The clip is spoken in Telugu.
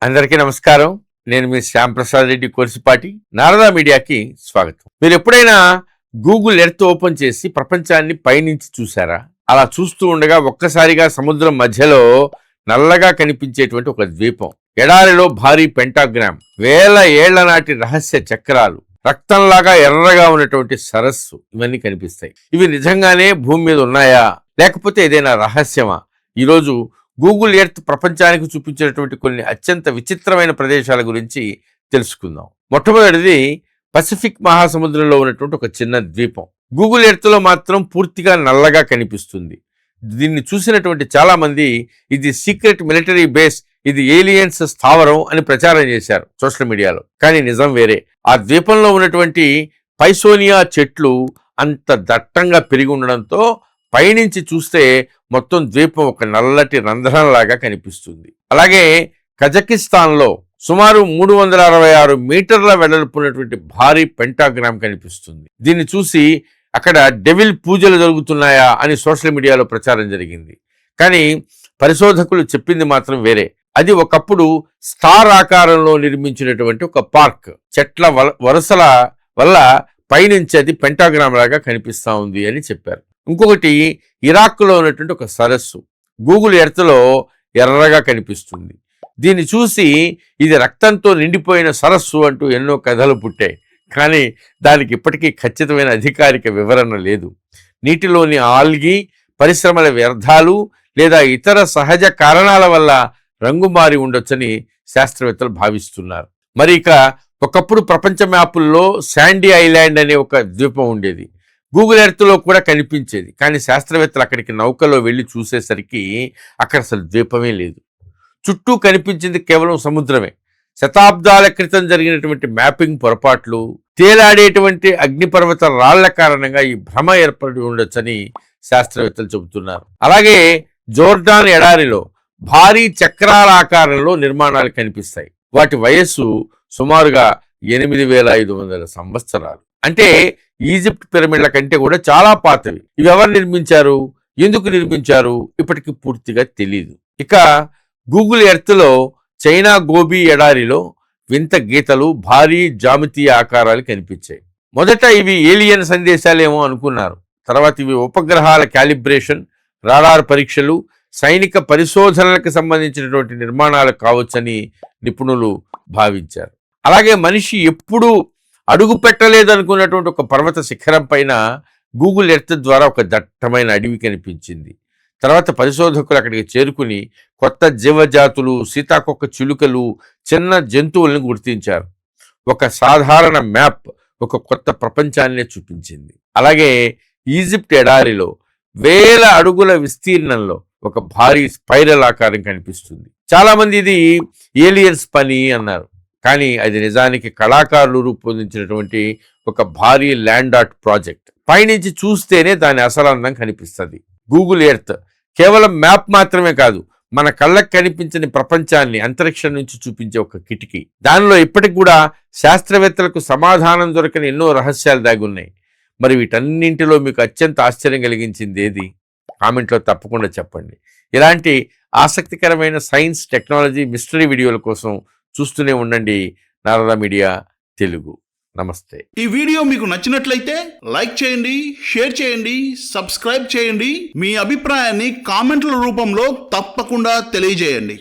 అందరికీ నమస్కారం. నేను మీ శ్యామ్ ప్రసాద్ రెడ్డి కోర్సిపాటి. నారదా మీడియాకి స్వాగతం. మీరు ఎప్పుడైనా గూగుల్ ఎర్త్ ఓపెన్ చేసి ప్రపంచాన్ని పైనుంచి చూసారా? అలా చూస్తూ ఉండగా ఒక్కసారిగా సముద్రం మధ్యలో నల్లగా కనిపించేటువంటి ఒక ద్వీపం, ఎడారిలో భారీ పెంటాగ్రామ్, వేల ఏళ్ల నాటి రహస్య చక్రాలు, రక్తంలాగా ఎర్రగా ఉన్నటువంటి సరస్సు, ఇవన్నీ కనిపిస్తాయి. ఇవి నిజంగానే భూమి మీద ఉన్నాయా, లేకపోతే ఏదైనా రహస్యమా? ఈరోజు గూగుల్ ఎర్త్ ప్రపంచానికి చూపించినటువంటి కొన్ని అత్యంత విచిత్రమైన ప్రదేశాల గురించి తెలుసుకుందాం. మొట్టమొదటిది పసిఫిక్ మహాసముద్రంలో ఉన్నటువంటి ఒక చిన్న ద్వీపం. గూగుల్ ఎర్త్లో మాత్రం పూర్తిగా నల్లగా కనిపిస్తుంది. దీన్ని చూసినటువంటి చాలా మంది ఇది సీక్రెట్ మిలిటరీ బేస్, ఇది ఏలియన్స్ స్థావరం అని ప్రచారం చేశారు సోషల్ మీడియాలో. కానీ నిజం వేరే. ఆ ద్వీపంలో ఉన్నటువంటి పైసోనియా చెట్లు అంత దట్టంగా పెరిగి ఉండడంతో పైనుంచి చూస్తే మొత్తం ద్వీపం ఒక నల్లటి రంధ్రంలాగా కనిపిస్తుంది. అలాగే కజకిస్తాన్లో సుమారు 366 మీటర్ల వెడల్పున్నటువంటి భారీ పెంటాగ్రామ్ కనిపిస్తుంది. దీన్ని చూసి అక్కడ డెవిల్ పూజలు జరుగుతున్నాయా అని సోషల్ మీడియాలో ప్రచారం జరిగింది. కానీ పరిశోధకులు చెప్పింది మాత్రం వేరే. అది ఒకప్పుడు స్టార్ ఆకారంలో నిర్మించినటువంటి ఒక పార్క్, చెట్ల వరుసల వల్ల పైనుంచి అది పెంటాగ్రామ్ లాగా కనిపిస్తా ఉంది అని చెప్పారు. ఇంకొకటి ఇరాక్లో ఉన్నటువంటి ఒక సరస్సు గూగుల్ ఎర్త్లో ఎర్రగా కనిపిస్తుంది. దీన్ని చూసి ఇది రక్తంతో నిండిపోయిన సరస్సు అంటూ ఎన్నో కథలు పుట్టాయి. కానీ దానికి ఇప్పటికీ ఖచ్చితమైన అధికారిక వివరణ లేదు. నీటిలోని ఆల్గీ, పరిశ్రమల వ్యర్థాలు లేదా ఇతర సహజ కారణాల వల్ల రంగు మారి ఉండొచ్చని శాస్త్రవేత్తలు భావిస్తున్నారు. మరి ఇక ఒకప్పుడు ప్రపంచ మ్యాపుల్లో శాండీ ఐలాండ్ అనే ఒక ద్వీపం ఉండేది. గూగుల్ ఎర్త్లో కూడా కనిపించేది. కానీ శాస్త్రవేత్తలు అక్కడికి నౌకలో వెళ్ళి చూసేసరికి అక్కడ అసలు ద్వీపమే లేదు. చుట్టూ కనిపించింది కేవలం సముద్రమే. శతాబ్దాల క్రితం జరిగినటువంటి మ్యాపింగ్ పొరపాట్లు, తేలాడేటువంటి అగ్నిపర్వత రాళ్ల కారణంగా ఈ భ్రమ ఏర్పడి ఉండొచ్చని శాస్త్రవేత్తలు చెబుతున్నారు. అలాగే జోర్డాన్ ఎడారిలో భారీ చక్రాల ఆకారంలో నిర్మాణాలు కనిపిస్తాయి. వాటి వయస్సు సుమారుగా 8500 సంవత్సరాలు. అంటే ఈజిప్ట్ పిరమిడ్ల కంటే కూడా చాలా పాతవి. ఇవి ఎవరు నిర్మించారు, ఎందుకు నిర్మించారు, ఇప్పటికి పూర్తిగా తెలియదు. ఇక గూగుల్ ఎర్త్లో చైనా గోబీ ఎడారిలో వింత గీతలు, భారీ జామితీయ ఆకారాలు కనిపించాయి. మొదట ఇవి ఏలియన్ సందేశాలేమో అనుకున్నారు. తర్వాత ఇవి ఉపగ్రహాల క్యాలిబ్రేషన్, రాడార్ పరీక్షలు, సైనిక పరిశోధనలకు సంబంధించినటువంటి నిర్మాణాలు కావచ్చని నిపుణులు భావించారు. అలాగే మనిషి ఎప్పుడూ అడుగు పెట్టలేదనుకున్నటువంటి ఒక పర్వత శిఖరం పైన గూగుల్ ఎర్త్ ద్వారా ఒక దట్టమైన అడవి కనిపించింది. తర్వాత పరిశోధకులు అక్కడికి చేరుకుని కొత్త జీవజాతులు, సీతాకొక చిలుకలు, చిన్న జంతువులను గుర్తించారు. ఒక సాధారణ మ్యాప్ ఒక కొత్త ప్రపంచాన్నే చూపించింది. అలాగే ఈజిప్ట్ ఎడారిలో వేల అడుగుల విస్తీర్ణంలో ఒక భారీ స్పైరల్ ఆకారం కనిపిస్తుంది. చాలా మంది ఇది ఏలియన్స్ పని అన్నారు. కానీ అది నిజానికి కళాకారులు రూపొందించినటువంటి ఒక భారీ ల్యాండ్ ఆర్ట్ ప్రాజెక్ట్. పైనుంచి చూస్తేనే దాని అసలు అందం కనిపిస్తుంది. గూగుల్ ఎర్త్ కేవలం మ్యాప్ మాత్రమే కాదు, మన కళ్ళకు కనిపించని ప్రపంచాన్ని అంతరిక్షం నుంచి చూపించే ఒక కిటికీ. దానిలో ఇప్పటికి కూడా శాస్త్రవేత్తలకు సమాధానం దొరకని ఎన్నో రహస్యాలు దాగి ఉన్నాయి. మరి వీటన్నింటిలో మీకు అత్యంత ఆశ్చర్యం కలిగించింది ఏది? కామెంట్లో తప్పకుండా చెప్పండి. ఇలాంటి ఆసక్తికరమైన సైన్స్, టెక్నాలజీ, మిస్టరీ వీడియోల కోసం చూస్తూనే ఉండండి నారదా మీడియా తెలుగు. నమస్తే. ఈ వీడియో మీకు నచ్చినట్లయితే లైక్ చేయండి, షేర్ చేయండి, సబ్స్క్రైబ్ చేయండి. మీ అభిప్రాయాన్ని కామెంట్ల రూపంలో తప్పకుండా తెలియజేయండి.